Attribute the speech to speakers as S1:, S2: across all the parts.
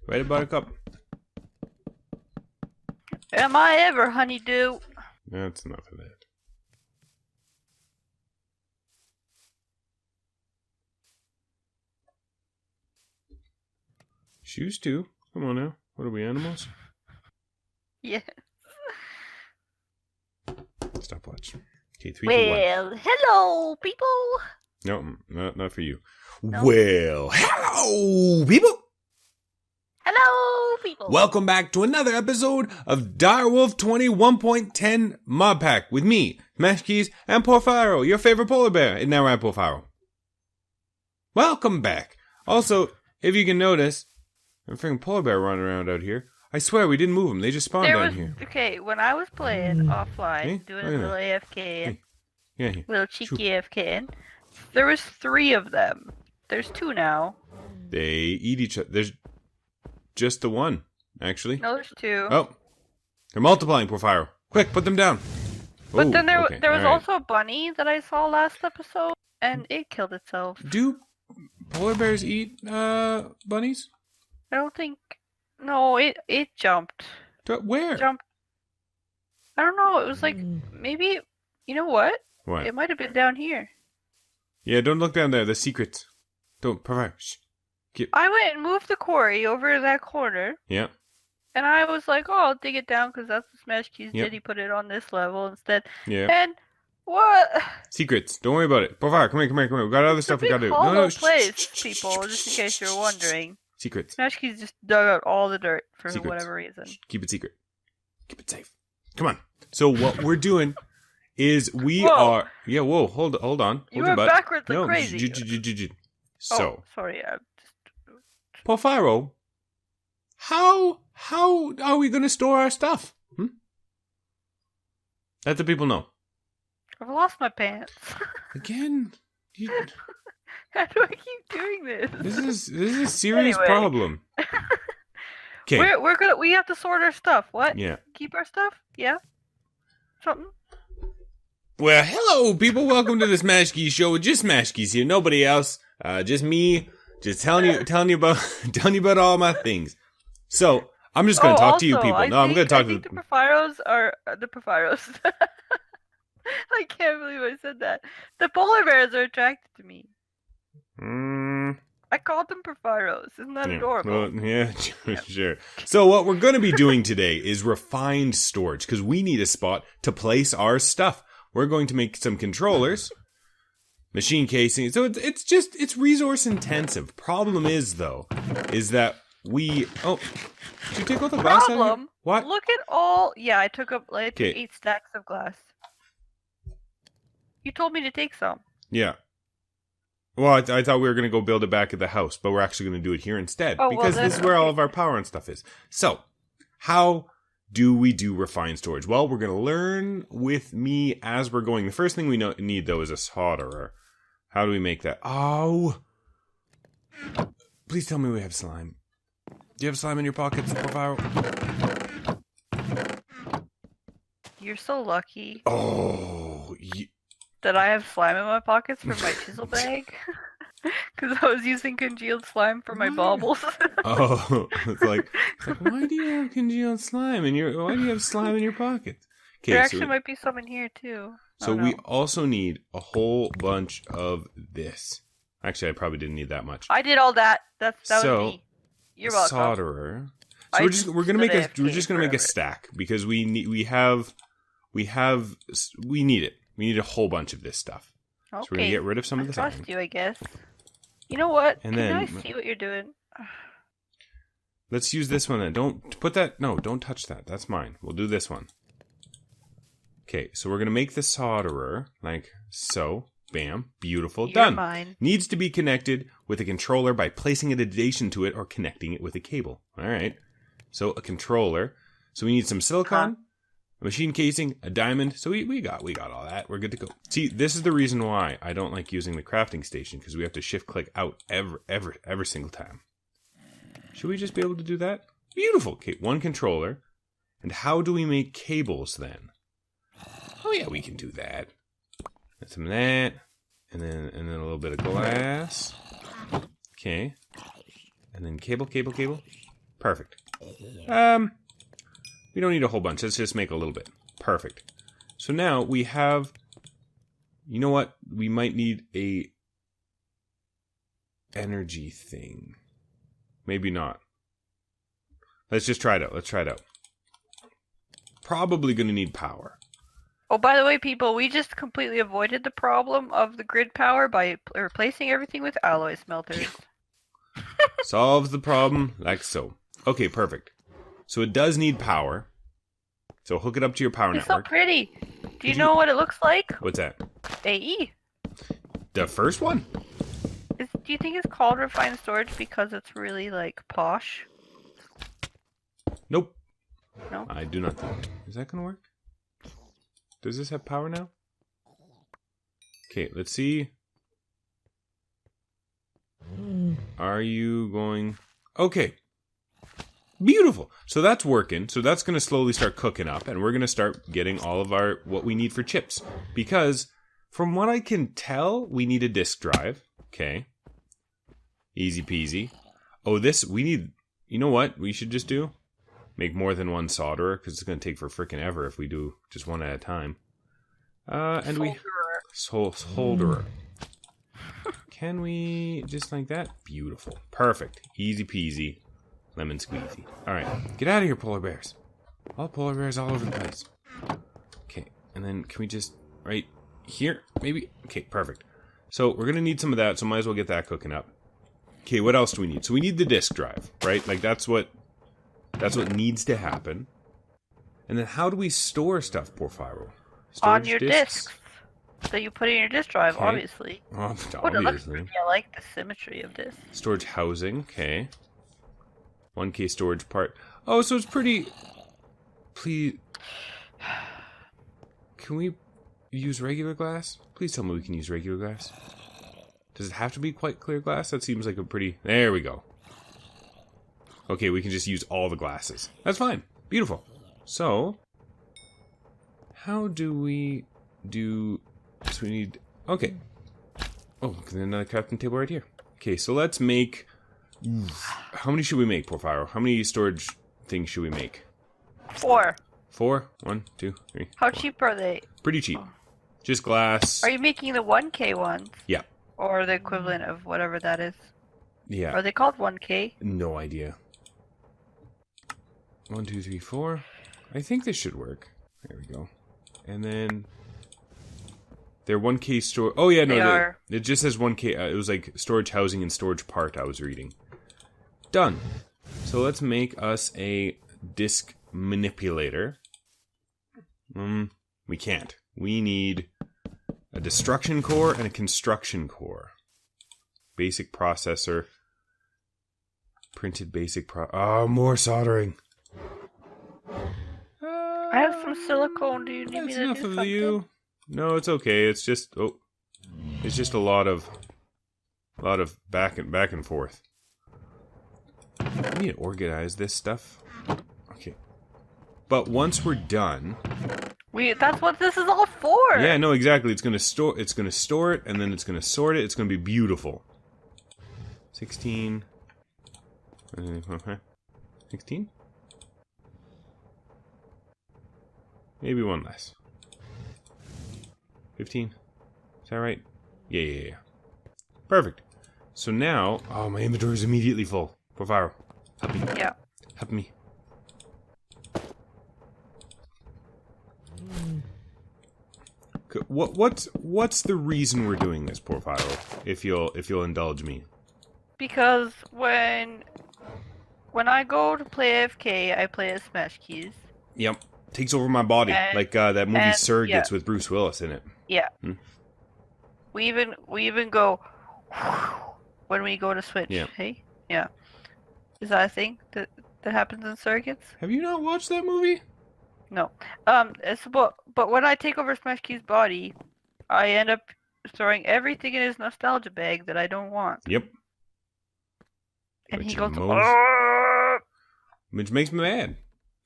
S1: Right, Buttercup?
S2: Am I ever, honeydew?
S1: That's enough of that. Shoes too. Come on now. What are we, animals?
S2: Yeah.
S1: Stopwatch. Okay, 3, 2, 1.
S2: Well, hello, people.
S1: No, not for you.
S2: No.
S1: Well, hello, people.
S2: Hello, people.
S1: Welcome back to another episode of Direwolf20 1.10 modpack with me, Smash Keys, and Porfaro, your favorite polar bear. Isn't that right, Porfaro? Welcome back. Also, if you can notice, a freaking polar bear running around out here. I swear we didn't move them. They just spawned down here.
S2: Okay, when I was playing offline, doing a little AFK, little cheeky AFK, there was 3 of them. There's 2 now.
S1: They eat each other. There's just the one, actually.
S2: No, there's 2.
S1: Oh, they're multiplying, Porfiro. Quick, put them down.
S2: But then there was
S1: right.
S2: also a bunny that I saw last episode, and it killed itself.
S1: Do polar bears eat bunnies?
S2: I don't think. No, it jumped.
S1: Where?
S2: Jumped. I don't know. It was like maybe. You know what?
S1: What?
S2: It might have been down here.
S1: Yeah, don't look down there. The secrets. Don't. Porfiro.
S2: I went and moved the quarry over in that corner.
S1: Yeah.
S2: And I was like, oh, I'll dig it down because that's what Smash Keys did. He put it on this level instead.
S1: Yeah.
S2: And what?
S1: Secrets. Don't worry about it. Porfiro, come here. We got other stuff we gotta do.
S2: No, place, people, just in case you're wondering.
S1: Secrets.
S2: Smash Keys just dug out all the dirt for
S1: Secrets.
S2: whatever reason.
S1: Keep it secret. Keep it safe. Come on. So what we're doing is we are... Yeah, whoa, hold on.
S2: You were backwards like crazy.
S1: So...
S2: Oh, sorry,
S1: Porfiro, how are we going to store our stuff? Let the people know.
S2: I've lost my pants.
S1: Again?
S2: How do I keep doing this?
S1: This is a serious problem. Okay.
S2: We have to sort our stuff. What?
S1: Yeah.
S2: Keep our stuff? Yeah. Something.
S1: Well, hello, people. Welcome to the Smash Keys show with just Smash Keys here. Nobody else. Just me. Just telling you about all my things. So I'm just gonna talk to you people. I'm gonna talk to
S2: the Porfiros are the Porfiros. I can't believe I said that. The polar bears are attracted to me. I called them Porfiros. Isn't that adorable?
S1: Well, yeah, sure. So what we're going to be doing today is refined storage because we need a spot to place our stuff. We're going to make some controllers, machine casing. So it's resource intensive. Problem is though, is that did you take all the glass out of here? What?
S2: Look at all. Yeah, I took 8 stacks of glass. You told me to take some.
S1: Yeah. Well, I thought we were going to go build it back at the house, but we're actually going to do it here instead. Because this is where all of our power and stuff is. So, how do we do refined storage? Well, we're going to learn with me as we're going. The first thing we need, though, is a solderer. How do we make that? Oh! Please tell me we have slime. Do you have slime in your pockets, Porfiro?
S2: You're so lucky.
S1: Oh,
S2: that I have slime in my pockets for my chisel bag. Because I was using congealed slime for my baubles.
S1: Oh, it's like, why do you have congealed slime why do you have slime in your pockets? Okay,
S2: there actually might be some in here too.
S1: So we also need a whole bunch of this. Actually, I probably didn't need that much.
S2: I did all that. That was me. You're welcome.
S1: Solderer. So we're just gonna make a stack because we need it. We need a whole bunch of this stuff.
S2: Okay.
S1: So we're gonna get rid of some of this.
S2: I trust you, I guess. You know what?
S1: And
S2: Can I see what you're doing?
S1: Let's use this one then. Don't put that. No, don't touch that. That's mine. We'll do this one. Okay, so we're gonna make the solderer like so. Bam. Beautiful. Done.
S2: Mine.
S1: Needs to be connected with a controller by placing an addition to it or connecting it with a cable. All right. So a controller. So we need some silicon. A machine casing, a diamond. So we got all that. We're good to go. See, this is the reason why I don't like using the crafting station because we have to shift click out every single time. Should we just be able to do that? Beautiful. Okay, one controller. And how do we make cables then? Oh yeah, we can do that. Get some of that, and then a little bit of glass. Okay, and then cable. Perfect. We don't need a whole bunch. Let's just make a little bit. Perfect. So now we have... You know what? We might need a energy thing. Maybe not. Let's just try it out. Let's try it out. Probably going to need power.
S2: Oh, by the way, people, we just completely avoided the problem of the grid power by replacing everything with alloy smelters.
S1: Solves the problem like so. Okay, perfect. So it does need power. So hook it up to your power network.
S2: It's so pretty. Do you know what it looks like?
S1: What's that?
S2: AE.
S1: The first one?
S2: Do you think it's called refined storage because it's really, like, posh?
S1: Nope.
S2: No?
S1: I do not think. Is that going to work? Does this have power now? Okay, let's see. Are you going... Okay. Beautiful. So that's working. So that's going to slowly start cooking up. And we're going to start getting all of our... what we need for chips. Because from what I can tell, we need a disk drive. Okay. Easy peasy. Oh, this... We need... You know what we should just do? Make more than one solderer. Because it's going to take for frickin' ever if we do just one at a time. And we... Solderer. Can we... Just like that? Beautiful. Perfect. Easy peasy. Lemon squeezy. Alright. Get out of here, polar bears. All polar bears all over the place. Okay. And then can we just... Right here? Maybe? Okay, perfect. So we're going to need some of that, so might as well get that cooking up. Okay, what else do we need? So we need the disk drive, right? Like that's what needs to happen. And then how do we store stuff, Porphyro?
S2: On your disks that you put in your disk drive, obviously.
S1: Obviously.
S2: I like the symmetry of this.
S1: Storage housing, okay. 1K storage part. Oh, so it's pretty... Please... Can we use regular glass? Please tell me we can use regular glass. Does it have to be quite clear glass? That seems like a pretty... There we go. Okay, we can just use all the glasses. That's fine. Beautiful. So... How do we do... So we need... Okay. Oh, then another crafting table right here. Okay, so let's make... How many should we make, Porphyro? How many storage things should we make?
S2: 4.
S1: 4? 1, 2, 3.
S2: How
S1: 4.
S2: cheap are they?
S1: Pretty cheap. Just glass.
S2: Are you making the 1K ones?
S1: Yeah.
S2: Or the equivalent of whatever that is?
S1: Yeah.
S2: Are they called 1K?
S1: No idea. 1, 2, 3, 4. I think this should work. There we go. And then... They're 1K store... Oh, yeah, no. It just says 1K. It was like storage housing and storage part I was reading. Done. So let's make us a disk manipulator. We can't. We need a destruction core and a construction core. Basic processor. Printed basic more soldering.
S2: I have some silicone. Do you need me to do
S1: enough
S2: something?
S1: of you. No, it's okay. It's just it's just a lot of back and forth. I need to organize this stuff. Okay. But once we're done,
S2: that's what this is all for.
S1: Yeah, no, exactly. It's gonna store it, and then it's gonna sort it. It's gonna be beautiful. 16. 16? Maybe one less. 15? Is that right? Yeah. Perfect. So now... Oh, my inventory is immediately full. Porphyro, help me.
S2: Yeah.
S1: Help me. What's the reason we're doing this, Porphyro? If you'll indulge me.
S2: Because when I go to play AFK, I play as Smash Keys.
S1: Yep. Takes over my body. Like that movie Surrogates with Bruce Willis in it.
S2: Yeah. We even go when we go to Switch.
S1: Yeah.
S2: Hey? Yeah. Is that a thing that happens in Surrogates?
S1: Have you not watched that movie?
S2: No. But when I take over Smash Key's body, I end up throwing everything in his nostalgia bag that I don't want.
S1: Yep.
S2: And
S1: Which
S2: he goes,
S1: which makes me mad.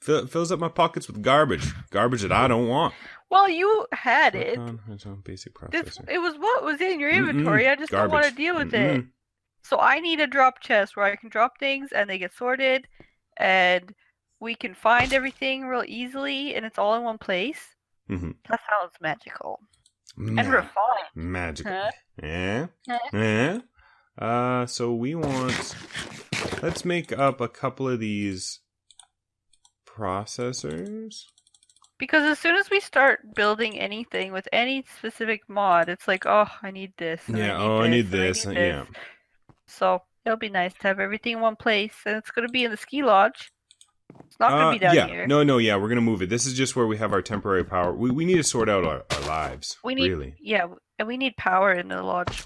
S1: Fills up my pockets with garbage that I don't want.
S2: Well, you had it.
S1: It's on basic processor.
S2: It was what was in your inventory. I just don't want to deal with it. So I need a drop chest where I can drop things and they get sorted, and we can find everything real easily, and it's all in one place.
S1: Mm-hmm.
S2: That's how it's magical. And refined.
S1: Magical.
S2: Huh?
S1: Yeah. Yeah. So we want... Let's make up a couple of these processors.
S2: Because as soon as we start building anything with any specific mod, it's like, oh, I need this.
S1: Yeah, I need this. Yeah.
S2: So it'll be nice to have everything in one place, and it's going to be in the ski lodge. It's not going to be down here.
S1: No, we're going to move it. This is just where we have our temporary power. We need to sort out our lives, really.
S2: Yeah, and we need power in the lodge.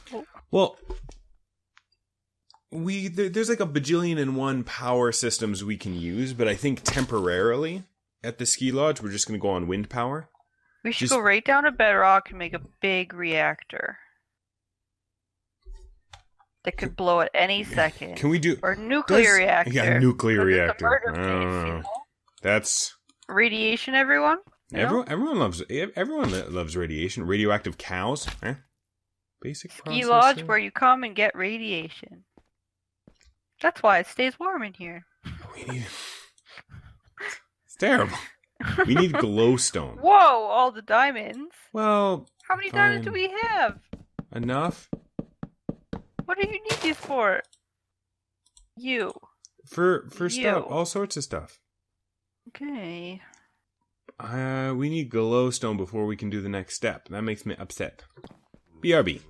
S1: Well, there's like a bajillion and one power systems we can use, but I think temporarily at the ski lodge, we're just going to go on wind power.
S2: We should go right down to bedrock and make a big reactor that could blow at any second.
S1: Can we do...
S2: Or nuclear reactor.
S1: Yeah, nuclear reactor.
S2: I don't know.
S1: That's...
S2: Radiation, everyone?
S1: Everyone loves radiation. Radioactive cows. Basic
S2: ski lodge where you come and get radiation. That's why it stays warm in here.
S1: It's terrible. We need glowstone.
S2: Whoa, all the diamonds.
S1: Well,
S2: how many diamonds do we have?
S1: Enough.
S2: What do you need these for?
S1: For stuff, all sorts of stuff.
S2: Okay.
S1: We need glowstone before we can do the next step. That makes me upset. BRB.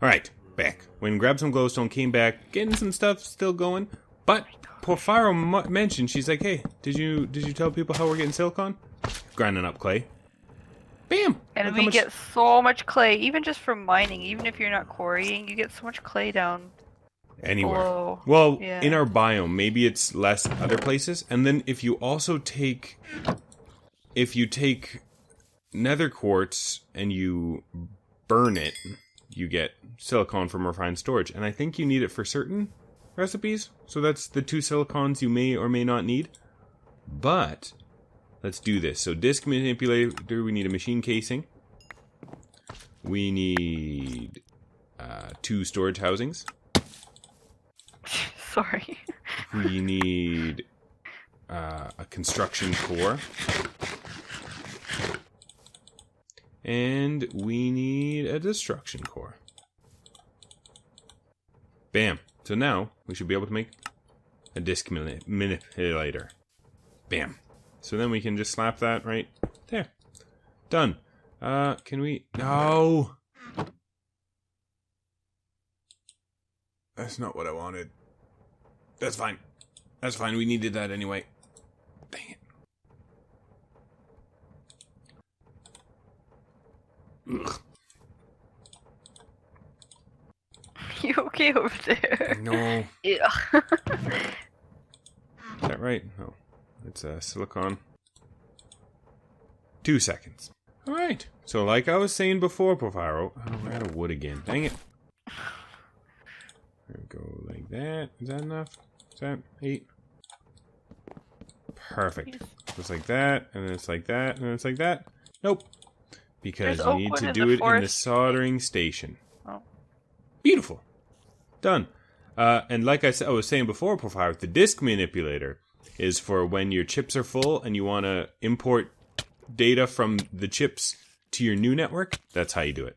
S1: Alright, back. Went and grabbed some glowstone, came back, getting some stuff still going. But Porphyro mentioned, she's like, hey, did you tell people how we're getting silicon? Grinding up clay. Bam!
S2: And we get so much clay, even just from mining, even if you're not quarrying, you get so much clay down
S1: anywhere.
S2: Below.
S1: Well, in our biome, maybe it's less other places. And then if you also take... If you take nether quartz and you burn it, you get silicon from refined storage. And I think you need it for certain recipes. So that's the 2 silicons you may or may not need. But let's do this. So disk manipulator, we need a machine casing. We need 2 storage housings.
S2: Sorry.
S1: We need a construction core. And we need a destruction core. Bam. So now, we should be able to make a disk manipulator. Bam. So then we can just slap that right there. Done. Can we... No! That's not what I wanted. That's fine. That's fine. We needed that anyway. Dang it. Ugh.
S2: You okay over there?
S1: No.
S2: Yeah.
S1: Is that right? No. It's silicon. 2 seconds. Alright. So like I was saying before, Porphyro, we're out of wood again. Dang it. There we go, like that. Is that enough? Is that 8? Perfect. Just like that, and then it's like that, and then it's like that. Nope. Because you need to do it in the soldering station.
S2: Oh.
S1: Beautiful. Done. And like I was saying before, Porphyro, the disk manipulator is for when your chips are full and you want to import data from the chips to your new network. That's how you do it.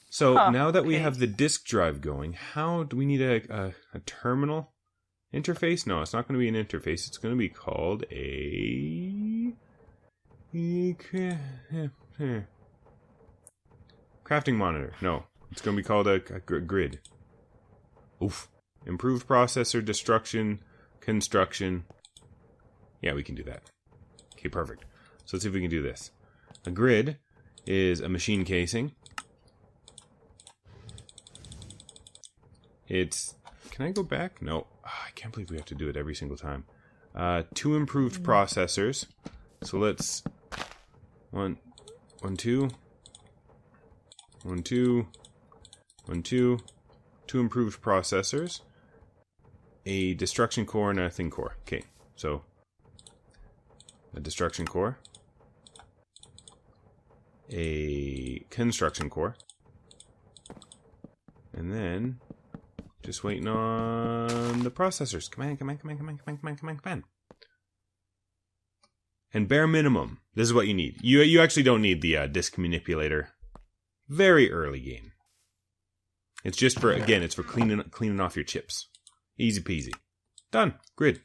S1: So now that we have the disk drive going, how do we need a terminal interface? No, it's not going to be an interface. It's going to be called a crafting monitor. No, it's going to be called a grid. Oof. Improved processor, destruction, construction. Yeah, we can do that. Okay, perfect. So let's see if we can do this. A grid is a machine casing. It's... Can I go back? No. Oh, I can't believe we have to do it every single time. 2 improved processors. So let's... 1, 2. 1, 2. 1, 2. 2 improved processors. A destruction core and a thing core. Okay, so... A destruction core. A construction core. And then... Just waiting on the processors. Come on. And bare minimum, this is what you need. You actually don't need the disk manipulator. Very early game. It's just for, again, it's for cleaning off your chips. Easy peasy. Done. Grid.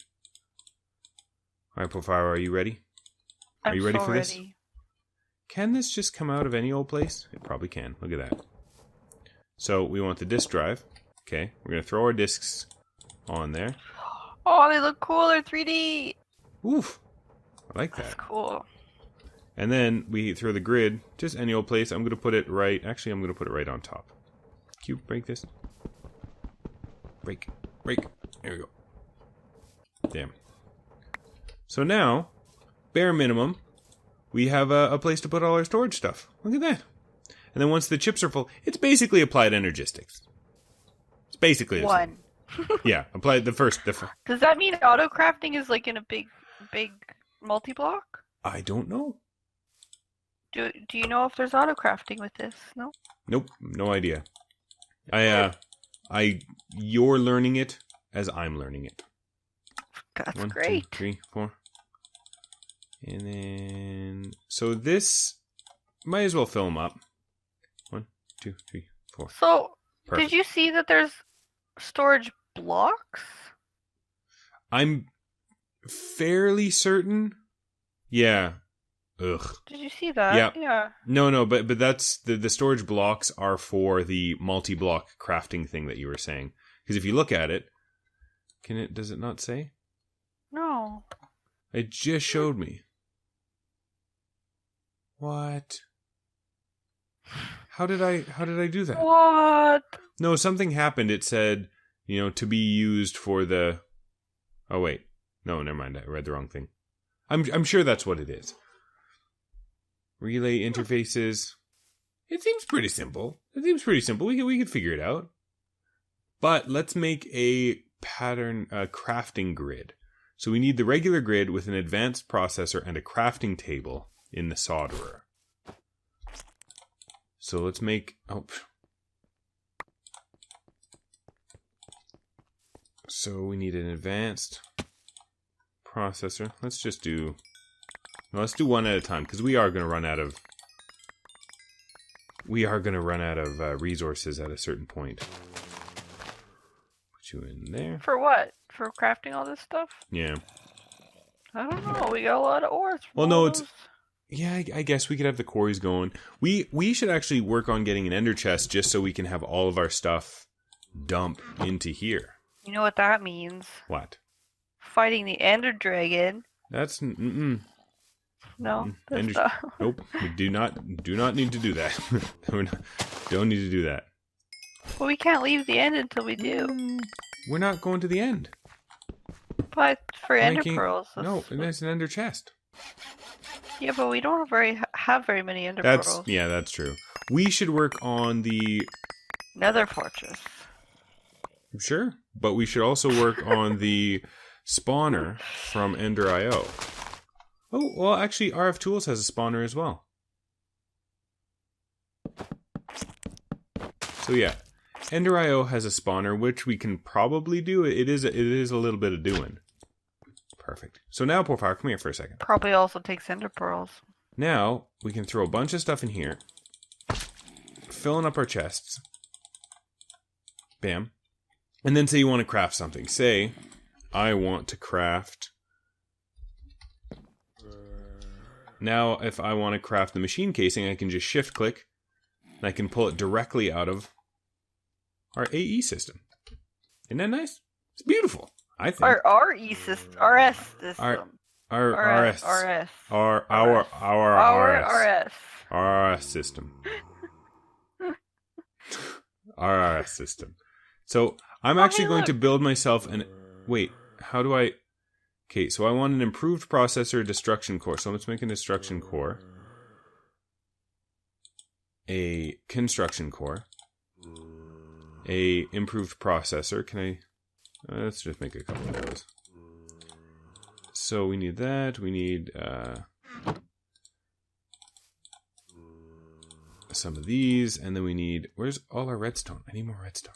S1: Alright, Porfire, are you ready? Are you ready for this? Can this just come out of any old place? It probably can. Look at that. So, we want the disk drive. Okay, we're going to throw our disks on there.
S2: Oh, they look cool. They're 3D.
S1: Oof. I like that.
S2: That's cool.
S1: And then we throw the grid, just any old place. I'm going to put it right... Actually, I'm going to put it right on top. Cube, break this. Break. There we go. Damn. So now, bare minimum, we have a place to put all our storage stuff. Look at that. And then once the chips are full, it's basically applied energistics. It's basically the same. Yeah, applied the first.
S2: Does that mean auto crafting is like in a big multi-block?
S1: I don't know.
S2: Do you know if there's auto crafting with this? No.
S1: Nope, no idea. You're learning it as I'm learning it.
S2: That's
S1: 1,
S2: great.
S1: 2, 3, 4. And then so this might as well fill them up. 1, 2, 3, 4.
S2: So
S1: Perfect.
S2: did you see that there's storage blocks?
S1: I'm fairly certain. Yeah. Ugh.
S2: Did you see that? Yeah.
S1: No, but that's the storage blocks are for the multi-block crafting thing that you were saying. Because if you look at it, does it not say?
S2: No.
S1: It just showed me. What? How did I do that?
S2: What?
S1: No, something happened. It said, to be used for the... Oh, wait. No, never mind. I read the wrong thing. I'm sure that's what it is. Relay interfaces. It seems pretty simple. We could figure it out. But let's make a pattern, crafting grid. So we need the regular grid with an advanced processor and a crafting table in the solderer. So let's make... So we need an advanced processor. Let's just do... No, let's do one at a time, because we are going to run out of... resources at a certain point. Put you in there.
S2: For what? For crafting all this stuff?
S1: Yeah.
S2: I don't know. We got a lot of ores.
S1: Well, no, it's... Yeah, I guess we could have the quarries going. We should actually work on getting an ender chest just so we can have all of our stuff dump into here.
S2: You know what that means?
S1: What?
S2: Fighting the ender dragon.
S1: That's...
S2: No, that's not.
S1: Nope. We do not need to do that. Don't need to do that.
S2: Well, we can't leave the end until we do.
S1: We're not going to the end.
S2: But for ender pearls.
S1: No, that's an ender chest.
S2: Yeah, but we don't have very many ender pearls.
S1: Yeah, that's true. We should work on the
S2: Nether fortress.
S1: Sure, but we should also work on the spawner from Ender.io. Oh, well, actually, RF Tools has a spawner as well. So yeah, Ender.io has a spawner, which we can probably do. It is a little bit of doing. Perfect. So now, Porfire, come here for a second.
S2: Probably also takes ender pearls.
S1: Now, we can throw a bunch of stuff in here. Filling up our chests. Bam. And then say you want to craft something. Say, I want to craft... Now, if I want to craft the machine casing, I can just shift-click, and I can pull it directly out of our AE system. Isn't that nice? It's beautiful, I think.
S2: Our RE system. RS system.
S1: Our RS.
S2: RS.
S1: Our RS system. Our RS system. So, I'm actually going to build myself an... Wait, how do I... Okay, so I want an improved processor destruction core. So let's make a destruction core. A construction core. A improved processor. Can I... let's just make a couple of those. So we need that. We need some of these. And then we need... Where's all our redstone? I need more redstone.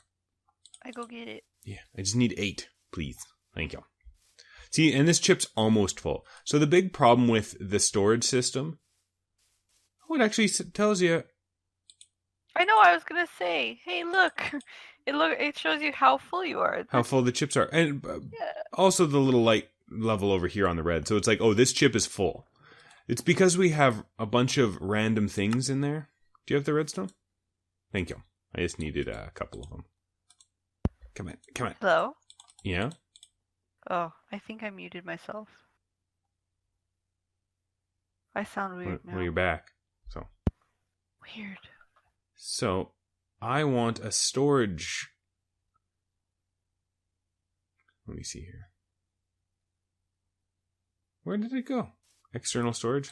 S2: I go get it.
S1: Yeah, I just need 8, please. Thank you. See, and this chip's almost full. So the big problem with the storage system, it actually tells you.
S2: I know. I was gonna say, hey, look, it shows you how full you are.
S1: How full the chips are, and also the little light level over here on the red. So it's like, oh, this chip is full. It's because we have a bunch of random things in there. Do you have the redstone? Thank you. I just needed a couple of them. Come on.
S2: Hello?
S1: Yeah?
S2: Oh, I think I muted myself. I sound weird now.
S1: Well, you're back. So.
S2: Weird.
S1: So, I want a storage. Let me see here. Where did it go? External storage?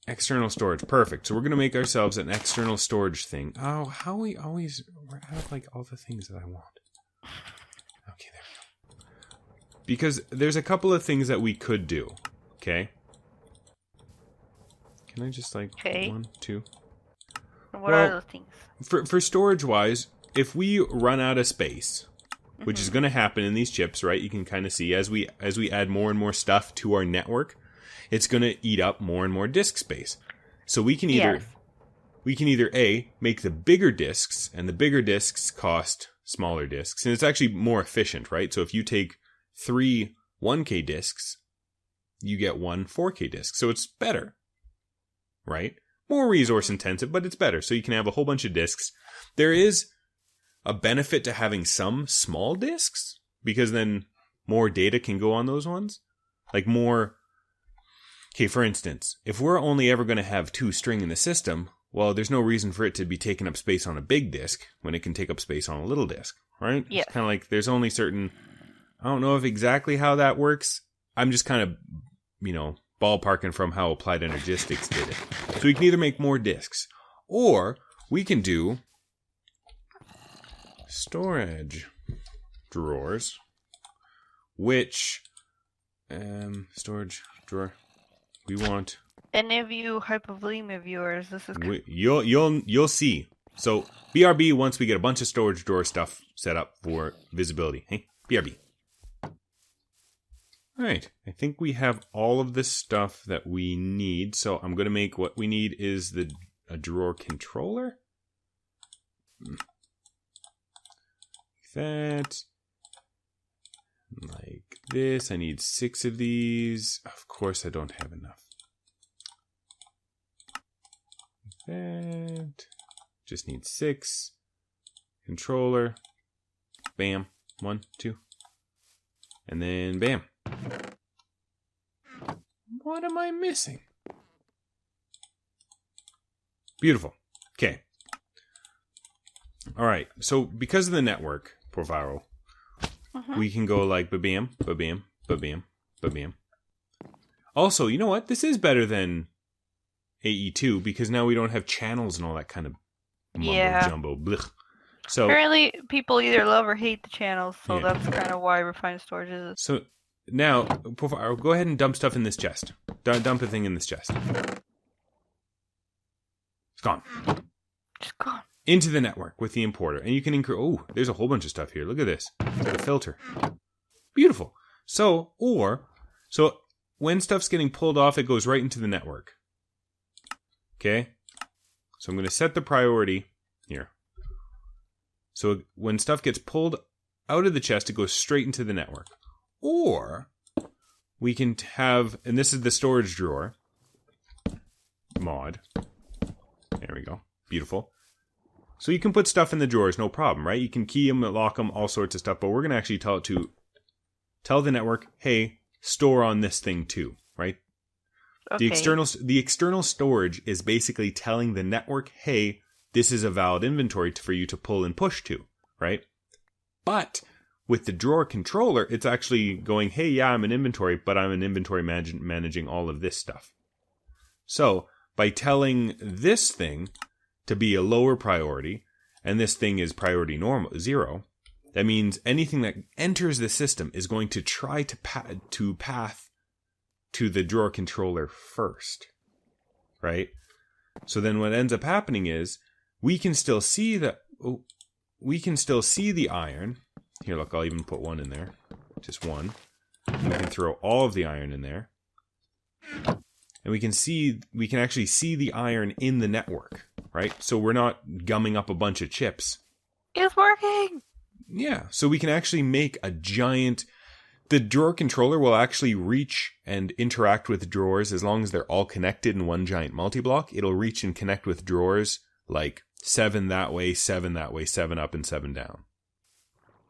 S1: External storage. Perfect. So we're going to make ourselves an external storage thing. Oh, how we always... We're out of, like, all the things that I want. Okay, there we go. Because there's a couple of things that we could do. Okay? Can I just, like, 1, 2...
S2: What are those things?
S1: For storage-wise, if we run out of space, which is going to happen in these chips, right? You can kind of see as we add more and more stuff to our network, it's going to eat up more and more disk space. So we can either A, make the bigger disks, and the bigger disks cost smaller disks, and it's actually more efficient, right? So if you take 3 1K disks, you get 1 4K disk. So it's better, right? More resource intensive, but it's better. So you can have a whole bunch of disks. There is a benefit to having some small disks, because then more data can go on those ones. Like more... Okay, for instance, if we're only ever going to have 2 string in the system, well, there's no reason for it to be taking up space on a big disk when it can take up space on a little disk, right?
S2: Yeah.
S1: It's kind of like there's only certain... I don't know if exactly how that works. I'm just kind of, ballparking from how Applied Energistics did it. So we can either make more disks, or we can do storage drawers, which storage drawer we want.
S2: Any of you Hypovolema viewers, this is good.
S1: You'll see. So BRB once we get a bunch of storage drawer stuff set up for visibility. Hey, BRB. Alright, I think we have all of the stuff that we need, so I'm going to make what we need is a drawer controller. Like that. Like this. I need 6 of these. Of course I don't have enough. Like that. Just need 6. Controller. Bam. 1, 2. And then bam. What am I missing? Beautiful. Okay. Alright, so because of the network, Porvaro, we can go like ba-bam, ba-bam, ba-bam, ba-bam. Also, you know what? This is better than AE2 because now we don't have channels and all that kind of mumbo-jumbo. Blech. So,
S2: apparently, people either love or hate the channels, so that's kind of why refined storage is.
S1: So, now, go ahead and dump stuff in this chest. Dump a thing in this chest. It's gone.
S2: Just gone.
S1: Into the network with the importer. And you can increase... Oh, there's a whole bunch of stuff here. Look at this. The filter. Beautiful. So when stuff's getting pulled off, it goes right into the network. Okay? So I'm going to set the priority here. So when stuff gets pulled out of the chest, it goes straight into the network. Or we can have, and this is the storage drawer mod. There we go. Beautiful. So you can put stuff in the drawers, no problem, right? You can key them, lock them, all sorts of stuff. But we're going to actually tell the network, hey, store on this thing too, right? Okay. The external storage is basically telling the network, hey, this is a valid inventory for you to pull and push to, right? But with the drawer controller, it's actually going, hey, yeah, I'm an inventory, but I'm an inventory managing all of this stuff. So by telling this thing to be a lower priority, and this thing is priority 0, that means anything that enters the system is going to try to path to the drawer controller first, right? So then what ends up happening is we can still see that we can still see the iron. Here, look, I'll even put one in there. Just one. And we can throw all of the iron in there. And we can actually see the iron in the network, right? So we're not gumming up a bunch of chips.
S2: It's working!
S1: Yeah, so we can actually make a giant... The drawer controller will actually reach and interact with drawers as long as they're all connected in one giant multi-block. It'll reach and connect with drawers like 7 that way, 7 that way, 7 up and 7 down.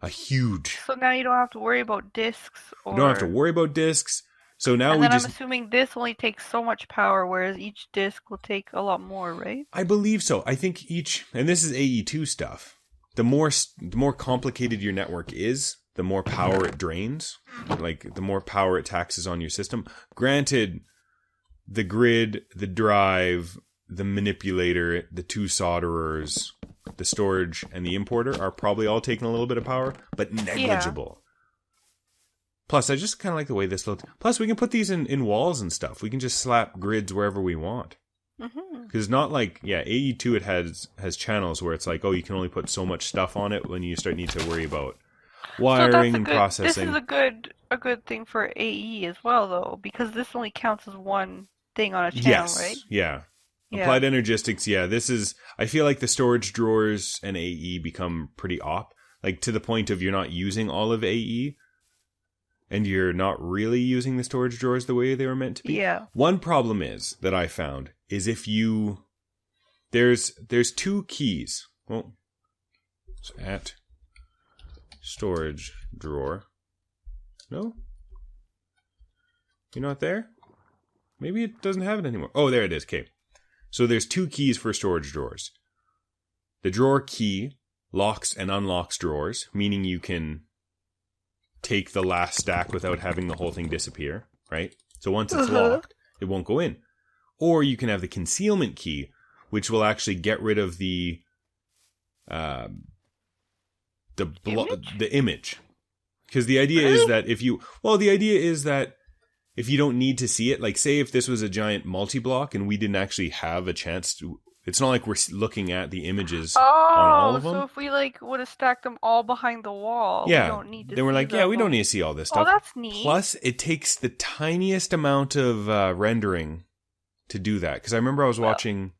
S1: A huge...
S2: So now you don't have to worry about discs or...
S1: You don't have to worry about discs. So now
S2: I'm assuming this only takes so much power, whereas each disc will take a lot more, right?
S1: I believe so. I think each... And this is AE2 stuff. The more complicated your network is, the more power it drains. Like, the more power it taxes on your system. Granted, the grid, the drive, the manipulator, the 2 solderers, the storage, and the importer are probably all taking a little bit of power, but negligible. Yeah. Plus, I just kind of like the way this looks. Plus, we can put these in walls and stuff. We can just slap grids wherever we want. Because it's not like, AE2 it has channels where it's like, oh, you can only put so much stuff on it when you need to worry about wiring and processing.
S2: This is a good thing for AE as well, though, because this only counts as one thing on a channel, right?
S1: Yeah. Applied Energistics, this is... I feel like the storage drawers and AE become pretty op. Like, to the point of you're not using all of AE, and you're not really using the storage drawers the way they were meant to be.
S2: Yeah.
S1: One problem that I found is if you... There's 2 keys. Well, so at storage drawer. No? You're not there? Maybe it doesn't have it anymore. Oh, there it is. Okay. So there's 2 keys for storage drawers. The drawer key locks and unlocks drawers, meaning you can take the last stack without having the whole thing disappear, right? So once it's locked, it won't go in. Or you can have the concealment key, which will actually get rid of the image. Because the idea is that if you don't need to see it, like say if this was a giant multi-block and we didn't actually have a chance to, it's not like we're looking at the images on all of them.
S2: So if we would have stacked them all behind the wall, we don't need to
S1: then we're like, we don't need to see all this stuff.
S2: Oh, that's neat.
S1: Plus, it takes the tiniest amount of rendering to do that. Because I remember I was watching...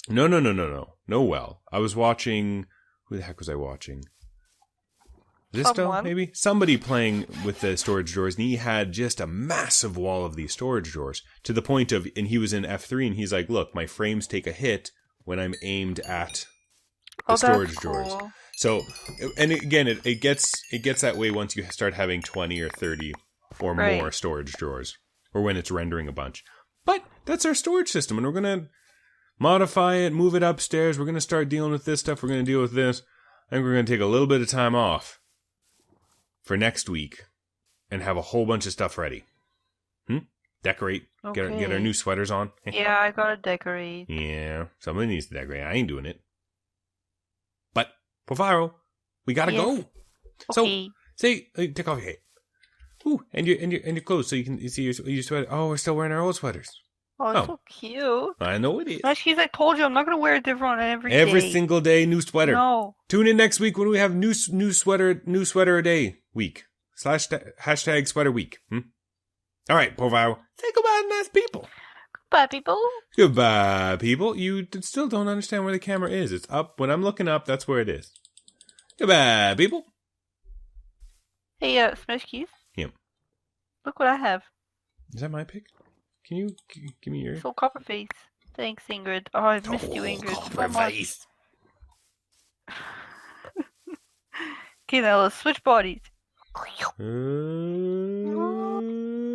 S1: No. I was watching... Who the heck was I watching? Zisto, maybe? Somebody playing with the storage drawers, and he had just a massive wall of these storage drawers. To the point of... And he was in F3, and he's like, look, my frames take a hit when I'm aimed at the storage drawers. So, and again, it gets that way once you start having 20 or 30 or more storage drawers. Or when it's rendering a bunch. But that's our storage system, and we're going to modify it, move it upstairs. We're going to start dealing with this stuff. We're going to deal with this. I think we're going to take a little bit of time off for next week and have a whole bunch of stuff ready. Decorate. Okay. Get our new sweaters on.
S2: Yeah, I gotta decorate.
S1: Yeah, somebody needs to decorate. I ain't doing it. But, Porfiro, we gotta go.
S2: Okay.
S1: So, take off your hat. Ooh, and your clothes so you can see your sweater. Oh, we're still wearing our old sweaters.
S2: Oh, it's so cute.
S1: I know it is.
S2: Actually, I told you, I'm not going to wear a different one every day.
S1: Every single day, new sweater.
S2: No.
S1: Tune in next week when we have new sweater a day week. /hashtag sweater week. All right, Porfiro. Say goodbye to nice people.
S2: Goodbye, people.
S1: Goodbye, people. You still don't understand where the camera is. It's up. When I'm looking up, that's where it is. Goodbye, people.
S2: Hey, Smash Keys.
S1: Yeah.
S2: Look what I have.
S1: Is that my pick? Can you give me yours?
S2: So Copperface. Thanks, Ingrid. Oh, I've missed you, Ingrid.
S1: Copperface.
S2: Okay, now let's switch bodies.